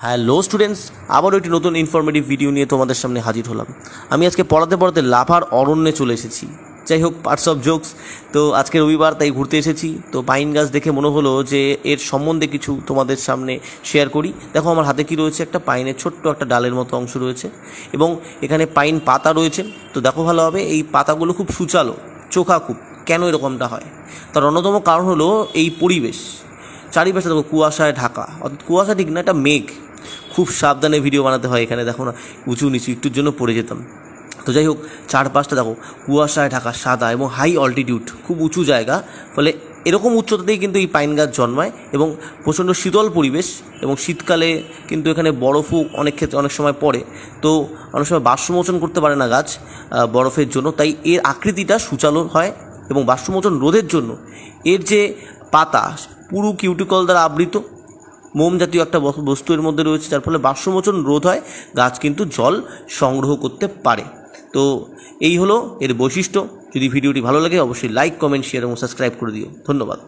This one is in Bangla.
হ্যালো স্টুডেন্টস, আবারও একটি নতুন ইনফরমেটিভ ভিডিও নিয়ে তোমাদের সামনে হাজির হলাম। আমি আজকে পড়াতে লাভার অরণ্যে চলে এসেছি। যাই হোক, পার্টস অফ জোকস। তো আজকে রবিবার, তাই ঘুরতে এসেছি। তো পাইন গাছ দেখে মনে হলো যে এর সম্বন্ধে কিছু তোমাদের সামনে শেয়ার করি। দেখো আমার হাতে কি রয়েছে, একটা পাইনের ছোট্ট একটা ডালের মতো অংশ রয়েছে এবং এখানে পাইন পাতা রয়েছে। তো দেখো ভালোভাবে, এই পাতাগুলো খুব সুচালো, চোখা খুব। কেন এরকমটা হয়? তার অন্যতম কারণ হলো এই পরিবেশ। চারিপাশে দেখো কুয়াশায় ঢাকা, অর্থাৎ কুয়াশা ঠিক না, এটা মেঘ। খুব সাবধানে ভিডিও বানাতে হয় এখানে। দেখো না, উঁচু নিচু একটুর জন্য পড়ে যেতাম। তো যাই হোক, চারপাশটা দেখো কুয়াশায় ঢাকা, সাদা এবং হাই অল্টিটিউড, খুব উঁচু জায়গা। ফলে এরকম উচ্চতাতেই কিন্তু এই পাইন গাছ জন্মায় এবং প্রচণ্ড শীতল পরিবেশ। এবং শীতকালে কিন্তু এখানে বরফও অনেক ক্ষেত্রে অনেক সময় পড়ে। তো অনেক সময় বাষ্পমোচন করতে পারে না গাছ বরফের জন্য, তাই এর আকৃতিটা সুচালো হয়। এবং বাষ্পমোচন রোধের জন্য এর যে পাতা পুরো কিউটিকল দ্বারা আবৃত, মোম জাতীয় একটা বস্তু এর মধ্যে রয়েছে, যার ফলে বাষ্পমোচন রোধ হয়, গাছ কিন্তু জল সংগ্রহ করতে পারে। তো এই হলো এর বৈশিষ্ট্য। যদি ভিডিওটি ভালো লাগে অবশ্যই লাইক, কমেন্ট, শেয়ার এবং সাবস্ক্রাইব করে দিও। ধন্যবাদ।